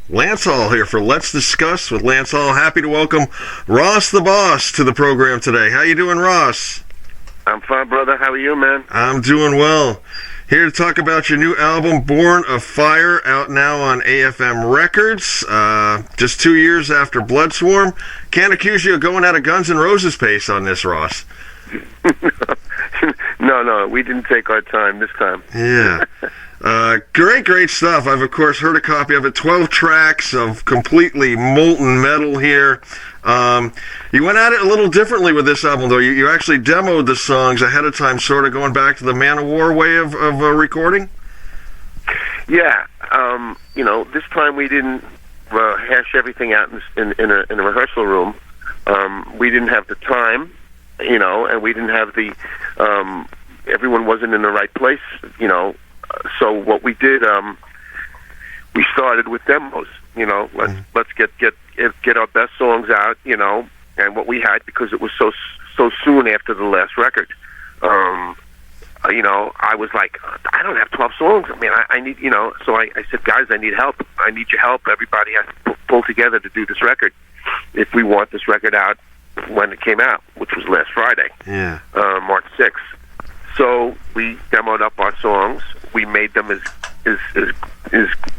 Lance Hall here for Let's Discuss with Lance Hall. Happy to welcome Ross the Boss to the program today. How you doing, Ross? I'm fine, brother. How are you, man? I'm doing well. Here to talk about your new album, Born of Fire, out now on AFM Records. Just 2 years after Bloodswarm. Can't accuse you of going at a Guns N' Roses pace on this, Ross. No, we didn't take our time this time. Yeah. Great stuff. I've, of course, heard a copy of it. 12 tracks of completely molten metal here. You went at it a little differently with this album, though. You actually demoed the songs ahead of time, sort of going back to the Man of War way of recording? Yeah. This time we didn't hash everything out in a rehearsal room. We didn't have the time, and we didn't have the... everyone wasn't in the right place, So what we did, we started with demos. Let's get our best songs out, and what we had, because it was so soon after the last record. I was like, I don't have 12 songs. I mean, I need, So I said, guys, I need help. I need your help. Everybody has to pull together to do this record if we want this record out when it came out, which was last Friday, March 6th. So we demoed up our songs. We made them as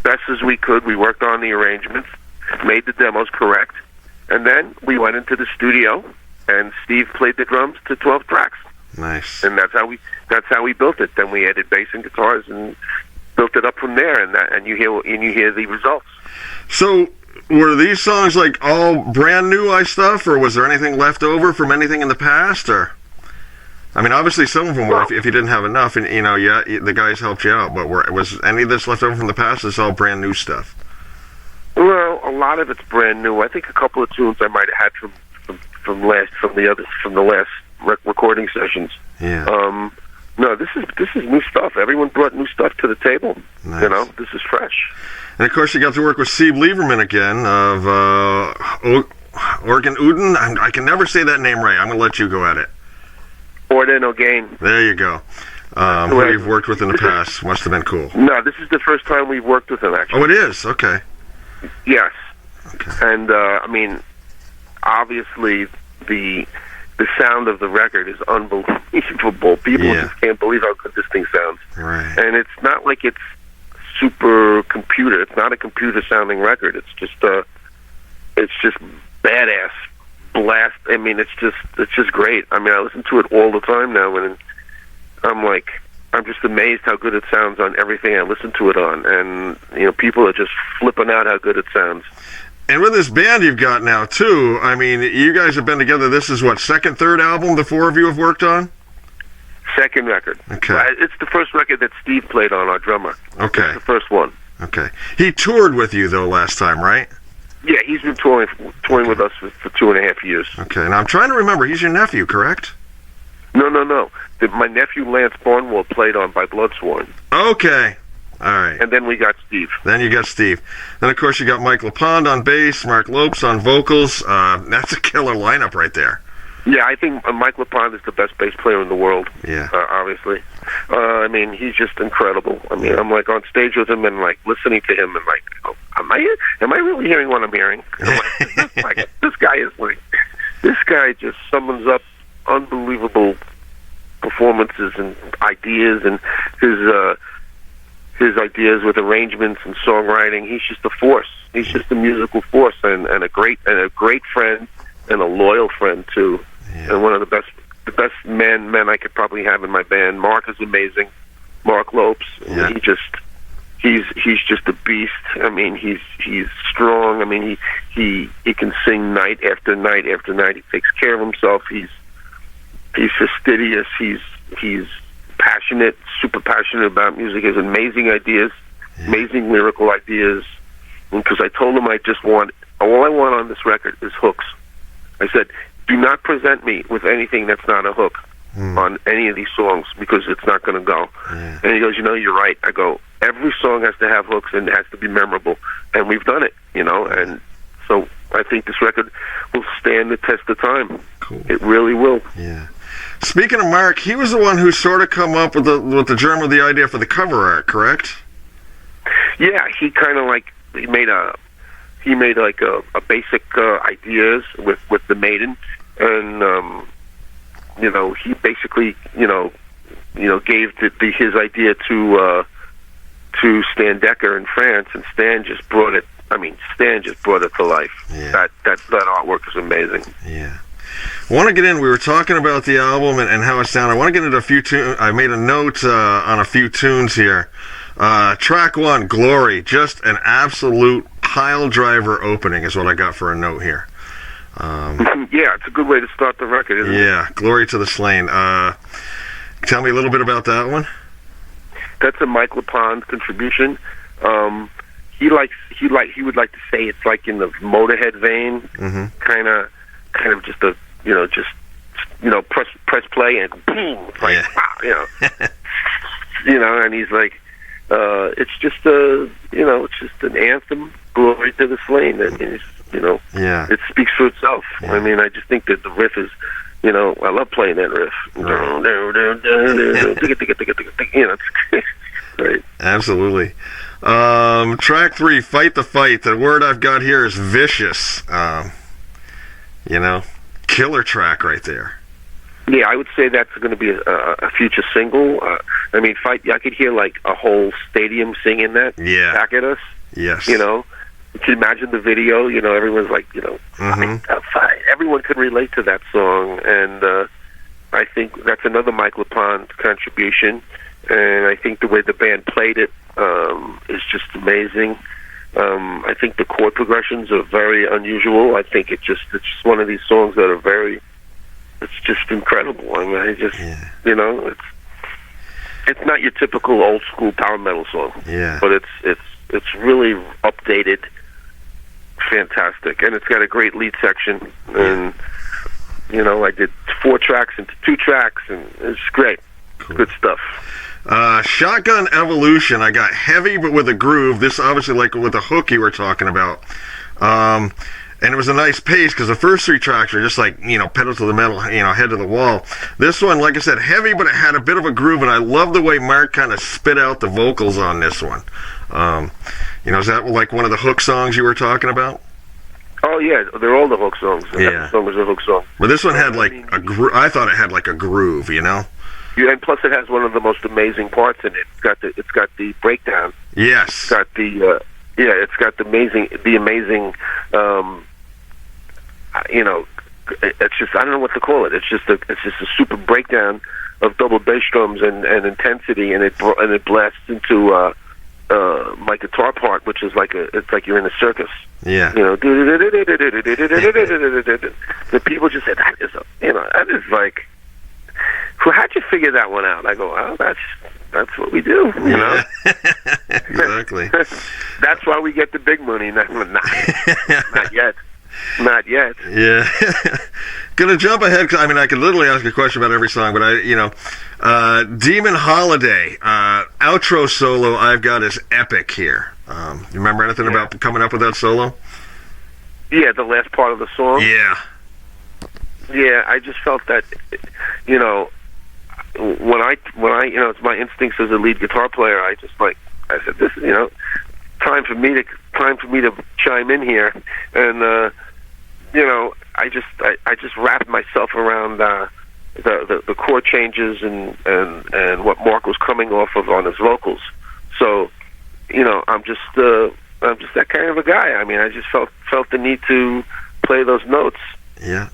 best as we could. We worked on the arrangements, made the demos correct, and then we went into the studio, and Steve played the drums to 12 tracks. Nice. And that's how we built it. Then we added bass and guitars and built it up from there. And you hear the results. So were these songs like all brand new stuff, or was there anything left over from anything in the past, or? I mean, obviously some of them were, if you didn't have enough, and the guys helped you out, but was any of this left over from the past? It's all brand new stuff. Well, a lot of it's brand new. I think a couple of tunes I might have had from the last recording sessions. Yeah. No, this is new stuff. Everyone brought new stuff to the table. Nice. This is fresh. And of course, you got to work with Steve Lieberman again of Organ Uden. I can never say that name right. I'm going to let you go at it. Orden O'Gain. There you go. Who you've worked with in the past. Must have been cool. No, this is the first time we've worked with him, actually. Oh, it is? Okay. Yes. Okay. And, obviously, the sound of the record is unbelievable. People just can't believe how good this thing sounds. Right. And it's not like it's super computer. It's not a computer-sounding record. It's just badass. Blast. I mean, it's just great. I mean, I listen to it all the time now, and I'm just amazed how good it sounds on everything I listen to it on. And people are just flipping out how good it sounds. And with this band you've got now too, I mean, you guys have been together. This is what, second, third album the four of you have worked on? Second record. Okay. It's the first record that Steve played on, our drummer. Okay. It's the first one. Okay. He toured with you though last time, right? Yeah, he's been touring with us for 2.5 years. Okay, now I'm trying to remember. He's your nephew, correct? No. My nephew Lance Barnwell played on By Bloodsworn. Okay, all right. And then we got Steve. Then you got Steve. Then, of course, you got Mike LaPond on bass, Mark Lopes on vocals. That's a killer lineup right there. Yeah, I think Mike LaPond is the best bass player in the world. Yeah. Obviously. I mean, he's just incredible. I mean, I'm like on stage with him and like listening to him and like, oh, am I really hearing what I'm hearing? I'm like, this guy just summons up unbelievable performances and ideas, and his ideas with arrangements and songwriting. He's just a force. He's just a musical force, and a great friend, and a loyal friend too. Yeah. And one of the best men I could probably have in my band. Mark is amazing. Mark Lopes. Yeah. He's just a beast. I mean, he's strong. I mean, he can sing night after night after night. He takes care of himself. He's fastidious. He's passionate, super passionate about music. He has amazing ideas, amazing lyrical ideas. Because I told him all I want on this record is hooks. I said, do not present me with anything that's not a hook on any of these songs, because it's not going to go. Yeah. And he goes, you're right. I go, every song has to have hooks and it has to be memorable. And we've done it, and so I think this record will stand the test of time. Cool. It really will. Yeah. Speaking of Mark, he was the one who sort of come up with the germ of the idea for the cover art, correct? Yeah, he kind of he made a he made like a basic ideas with the Maiden, and he basically gave his idea to Stan Decker in France, and Stan just brought it. I mean, Stan just brought it to life. Yeah. That artwork is amazing. Yeah. I want to get in. We were talking about the album and how it sounded. I want to get into a few tunes. I made a note on a few tunes here. Track 1, Glory. Just an absolute pile driver opening is what I got for a note here. Yeah, it's a good way to start the record, isn't it? Yeah, Glory to the Slain. Tell me a little bit about that one. That's a Mike LePond contribution. He would like to say it's like in the Motorhead vein, kind of just press play and boom, it's like wow, and he's like, it's just it's just an anthem, Glory to the Slain, and it speaks for itself. Yeah. I mean, I just think that the riff is, I love playing that riff. Right. Absolutely. Track 3, Fight the Fight. The word I've got here is vicious. Killer track right there. Yeah, I would say that's going to be a future single. I mean, Fight. I could hear like a whole stadium singing that back at us. Yes. You can imagine the video. Everyone's like, fight. Everyone could relate to that song, and I think that's another Mike LePond contribution. And I think the way the band played it is just amazing. I think the chord progressions are very unusual. I think it's just one of these songs that are it's just incredible. I mean, it's not your typical old school power metal song. Yeah. But it's really updated, fantastic, and it's got a great lead section. And I did 4 tracks into 2 tracks, and it's great. Cool. Good stuff. Shotgun Evolution. I got heavy but with a groove. This obviously like with the hook you were talking about. And it was a nice pace because the first 3 tracks were just like, pedal to the metal, head to the wall. This one, like I said, heavy, but it had a bit of a groove, and I love the way Mark kind of spit out the vocals on this one. Is that like one of the hook songs you were talking about? Oh, yeah, they're all the hook songs. Yeah. That song was a hook song. But this one had like I thought it had like a groove, Yeah, and plus it has one of the most amazing parts in it. It's got the breakdown. Yes. It's got it's got the amazing. It's just, I don't know what to call it. It's just a super breakdown of double bass drums and intensity, and it blasts into my guitar part, which is it's like you're in a circus. Yeah. The people just said that is like. How'd you figure that one out? I go, well, that's what we do, Exactly. That's why we get the big money. Not yet. Not yet. Yeah. Gonna jump ahead, because I could literally ask a question about every song, but Demon Holiday, outro solo I've got is epic here. You remember anything about coming up with that solo? Yeah, the last part of the song. Yeah. Yeah, I just felt that, when I it's my instincts as a lead guitar player. I said, this is, time for me to chime in here, and I just wrapped myself around the chord changes and what Mark was coming off of on his vocals. So, I'm just that kind of a guy. I mean, I just felt the need to play those notes. Yeah.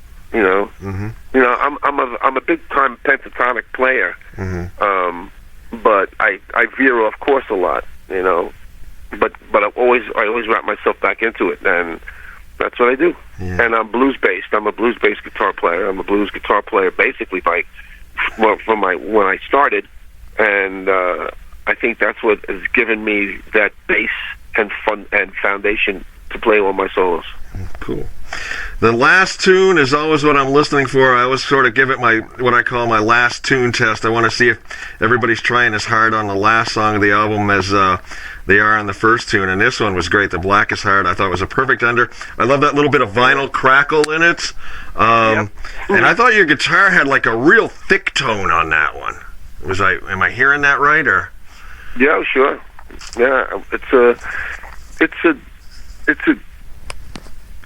I'm a big time pentatonic player, but I veer off course a lot, but I always wrap myself back into it, and that's what I do. Yeah. And I'm blues based. I'm a blues based guitar player. I'm a blues guitar player basically from when I started, and I think that's what has given me that base and fun and foundation to play all my solos. Cool. The last tune is always what I'm listening for. I always sort of give it what I call my last tune test. I want to see if everybody's trying as hard on the last song of the album as they are on the first tune. And this one was great. The Blackest Heart, I thought was a perfect under. I love that little bit of vinyl crackle in it. And I thought your guitar had like a real thick tone on that one. Am I hearing that right, or? Yeah, sure. Yeah, it's a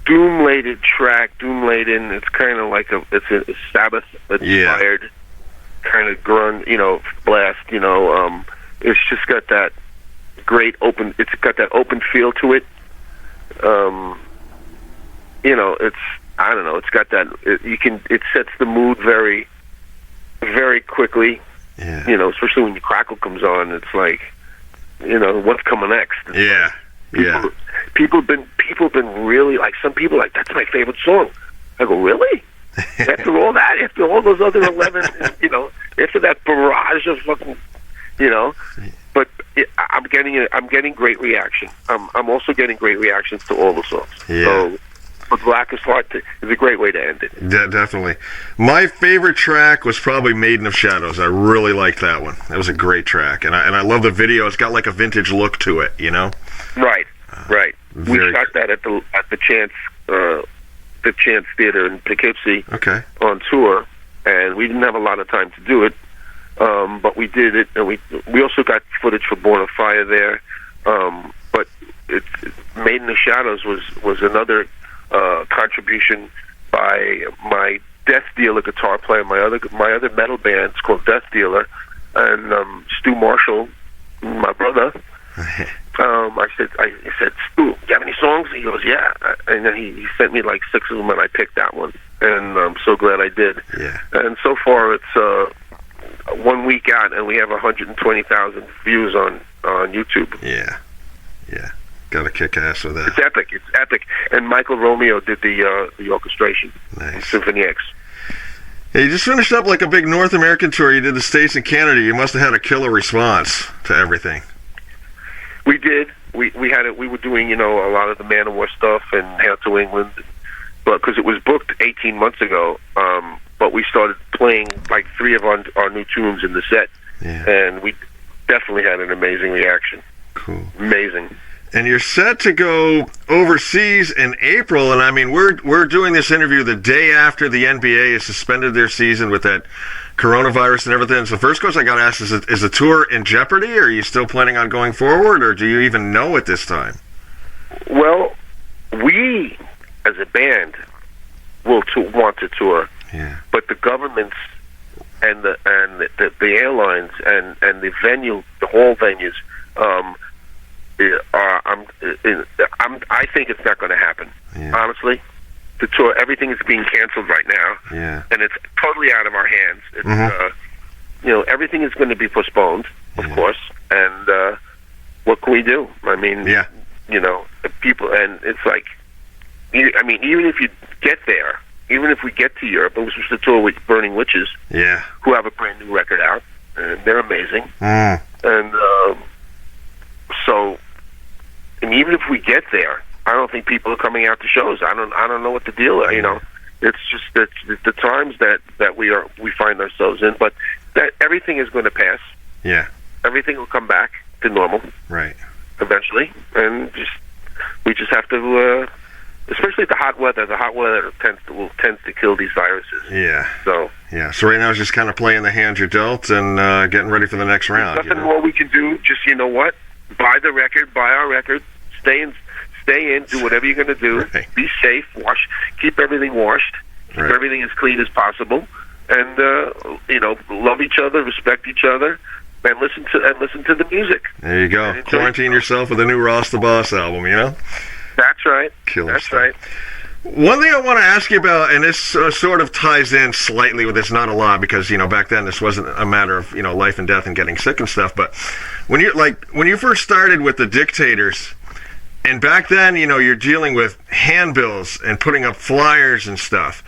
doom-laden track, doom-laden. It's kind of like it's a Sabbath-inspired kind of grunge, blast. It's just got that great open. It's got that open feel to it. It's I don't know. It's got that. It sets the mood very, very quickly. Yeah. Especially when the crackle comes on. It's like, what's coming next? People have been really like, some people like, that's my favorite song. I go, really? After all that, after all those other 11, after that barrage of fucking, but I'm getting great reaction. I'm also getting great reactions to all the songs. Yeah. So, but Blackest Heart is a great way to end it. Definitely. My favorite track was probably Maiden of Shadows. I really liked that one. That was a great track, and I love the video. It's got like a vintage look to it, Right. We shot that at the Chance Theater in Poughkeepsie. Okay. On tour, and we didn't have a lot of time to do it, but we did it, and we also got footage for Born of Fire there. But Maiden of Shadows was another contribution by my Death Dealer guitar player. My other metal band is called Death Dealer, and Stu Marshall, my brother. I said, Stu, do you have any songs? He goes, yeah. And then he sent me like 6 of them, and I picked that one. And I'm so glad I did. Yeah. And so far, it's 1 week out, and we have 120,000 views on YouTube. Yeah. Got to kick ass with that. It's epic. And Michael Romeo did the orchestration. Nice. Symphony X. Hey, you just finished up like a big North American tour. You did the States and Canada. You must have had a killer response to everything. We did. We were doing a lot of the Manowar stuff and Hail to England, but because it was booked 18 months ago. But we started playing like 3 of our new tunes in the set, and we definitely had an amazing reaction. Cool. Amazing. And you're set to go overseas in April, and I mean we're doing this interview the day after the NBA has suspended their season with that coronavirus and everything. So first question I got to ask is the tour in jeopardy, or are you still planning on going forward, or do you even know at this time? Well, we as a band want to tour, but the governments and the airlines and the hall venues, I think it's not going to happen. Honestly, the tour, everything is being canceled right now, and it's totally out of our hands. It's everything is going to be postponed, of course. And what can we do? I mean, people, and it's like, I mean, even if you get there, even if we get to Europe, and we're supposed to tour with Burning Witches, who have a brand new record out, and they're amazing, and so. And even if we get there, I don't think people are coming out to shows. I don't know what the deal is. It's just that the times that we find ourselves in. But that everything is going to pass. Yeah. Everything will come back to normal. Right. Eventually, and we just have to. Especially the hot weather. The hot weather tends to kill these viruses. Yeah. So. Yeah. So right now it's just kind of playing the hand you're dealt and getting ready for the next round. Nothing more we can do. Just what. Buy our record, stay in, do whatever you're going to do. Right. Be safe, keep everything washed, keep everything as clean as possible, and love each other, respect each other, and listen to the music. There you go. Quarantine yourself with a new Ross the Boss album. That's right. Killer That's stuff. right. One thing I want to ask you about, and this sort of ties in slightly with this, not a lot, because back then this wasn't a matter of life and death and getting sick and stuff. But when you first started with the Dictators, and back then you're dealing with handbills and putting up flyers and stuff,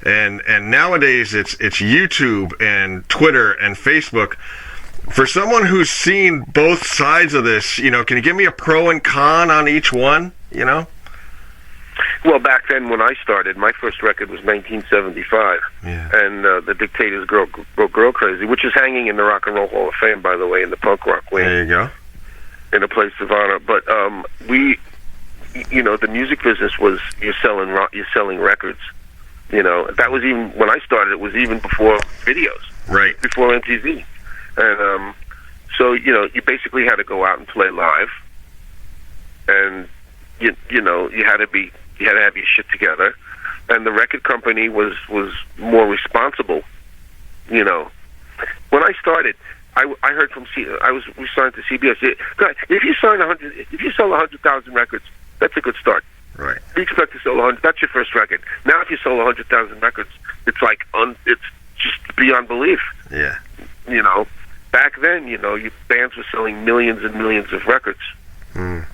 and nowadays it's YouTube and Twitter and Facebook. For someone who's seen both sides of this, can you give me a pro and con on each one? Well, back then when I started, my first record was 1975, and the Dictators' Girl Crazy, which is hanging in the Rock and Roll Hall of Fame, by the way, in the punk rock wing. There you go. In a place of honor. But the music business was you're selling records. That was even when I started. It was even before videos, right? Before MTV, and so you basically had to go out and play live, and you had to be You had to have your shit together, and the record company was more responsible. You know, when I started, I heard from we signed to CBS. If you sign 100, if you sell 100,000 records, that's a good start. Right. If you expect to sell 100, that's your first record. Now, if you sell 100,000 records, it's like it's just beyond belief. Yeah. You know, back then, you know, bands were selling millions and millions of records. Mm.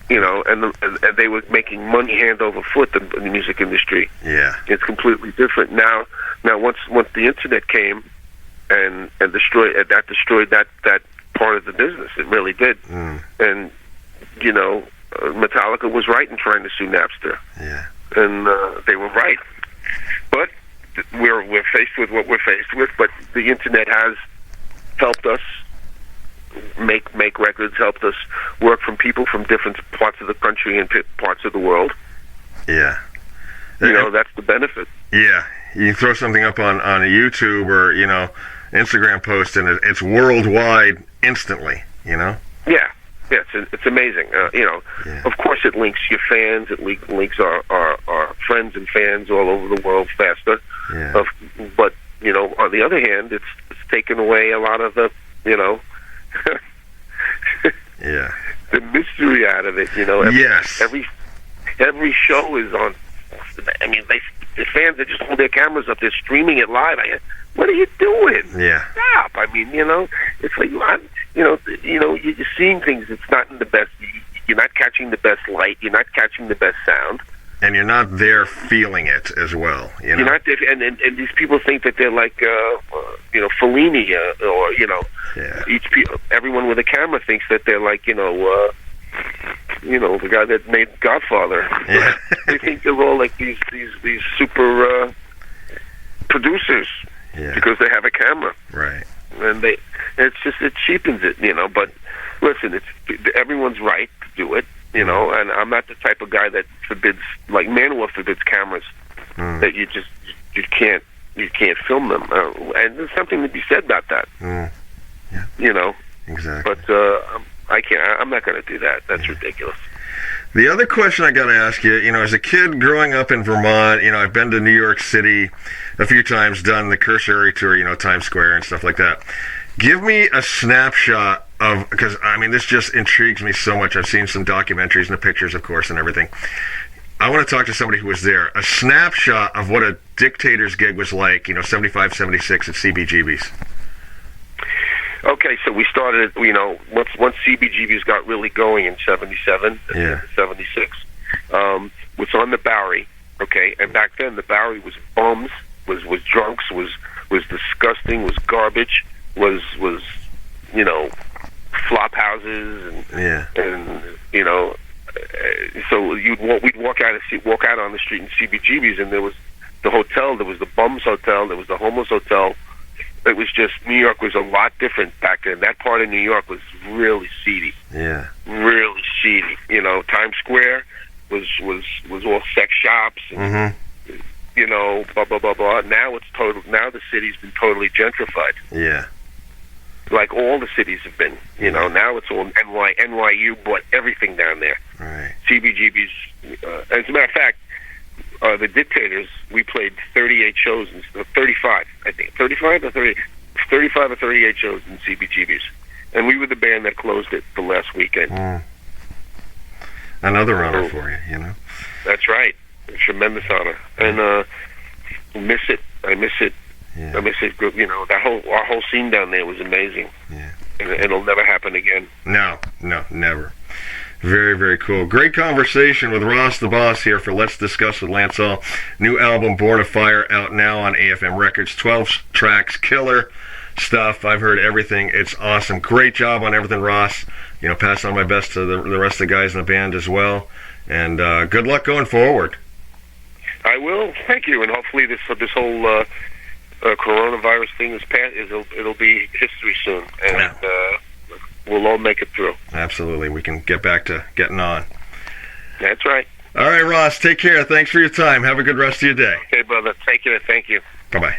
You know, and they were making money hand over foot in the music industry. Yeah. It's completely different now. Now, once the internet came and destroyed that part of the business, it really did. Mm. And you know, Metallica was right in trying to sue Napster. Yeah. And they were right. But we're faced with what we're faced with. But the internet has helped us make records, helped us work from people from different parts of the country and parts of the world. Yeah. You know, that's the benefit. Yeah. You throw something up on a YouTube or, you know, Instagram post, and it's worldwide instantly, you know? Yeah. Yeah, it's amazing. You know, Yeah. Of course it links your fans, it links our friends and fans all over the world faster. Yeah. But, you know, on the other hand, it's taken away a lot of the, you know, yeah. the mystery out of it, you know. Yes. Every show is on. I mean, the fans, they just hold their cameras up. They're streaming it live. What are you doing? Yeah. Stop. I mean, you know, it's like, you're seeing things. It's not in the best. You're not catching the best light. You're not catching the best sound. And you're not there feeling it as well, you know. You're not there, and these people think that they're like, you know, Fellini, or you know, Yeah. everyone with a camera thinks that they're like, you know, the guy that made Godfather. Yeah. They think they're all like these super producers because they have a camera, Right. and it cheapens it, you know. But listen, everyone's right to do it, you know. And I'm not the type of guy that forbids, like Manowar forbids cameras, that you can't film them, and there's something to be said about that. Yeah. You know. Exactly. But I can't. I'm not going to do that. That's ridiculous. The other question I got to ask you, you know, as a kid growing up in Vermont, you know, I've been to New York City a few times, done the Cursory tour, you know, Times Square and stuff like that. Give me a snapshot of, because, I mean, this just intrigues me so much. I've seen some documentaries and the pictures, of course, and everything. I want to talk to somebody who was there. A snapshot of what a Dictator's gig was like, you know, 75, 76 at CBGBs. Okay, so we started, you know, once CBGBs got really going in 77, 76, was on the Bowery, okay, and back then the Bowery was bums, was drunks, was disgusting, was garbage, was you know, flop houses, and you know, so we'd walk out on the street in CBGBs, and there was the hotel, there was the bums hotel, there was the homeless hotel. It was just, New York was a lot different back then. That part of New York was really seedy. Yeah. Really seedy. You know, Times Square was all sex shops and, you know, blah, blah, blah, blah. Now the city's been totally gentrified. Yeah. Like all the cities have been. You know, now it's all NYU bought everything down there. Right. CBGB's, as a matter of fact, the Dictators, we played 38 shows, 35, I think, 35 or 38 shows in CBGBs. And we were the band that closed it the last weekend. Another honor for you, you know? That's right. A tremendous honor. And I miss it. Yeah. I miss it. You know, our whole scene down there was amazing. Yeah. And it'll never happen again. No, never. Very, very cool. Great conversation with Ross the Boss here for Let's Discuss with Lance All. New album, Born of Fire, out now on AFM Records. 12 tracks, killer stuff. I've heard everything. It's awesome. Great job on everything, Ross. You know, pass on my best to the rest of the guys in the band as well. And good luck going forward. I will. Thank you. And hopefully this whole coronavirus thing is past. It'll be history soon. And we'll all make it through. Absolutely. We can get back to getting on. That's right. All right, Ross. Take care. Thanks for your time. Have a good rest of your day. Okay, brother. Take care. Thank you. Bye-bye.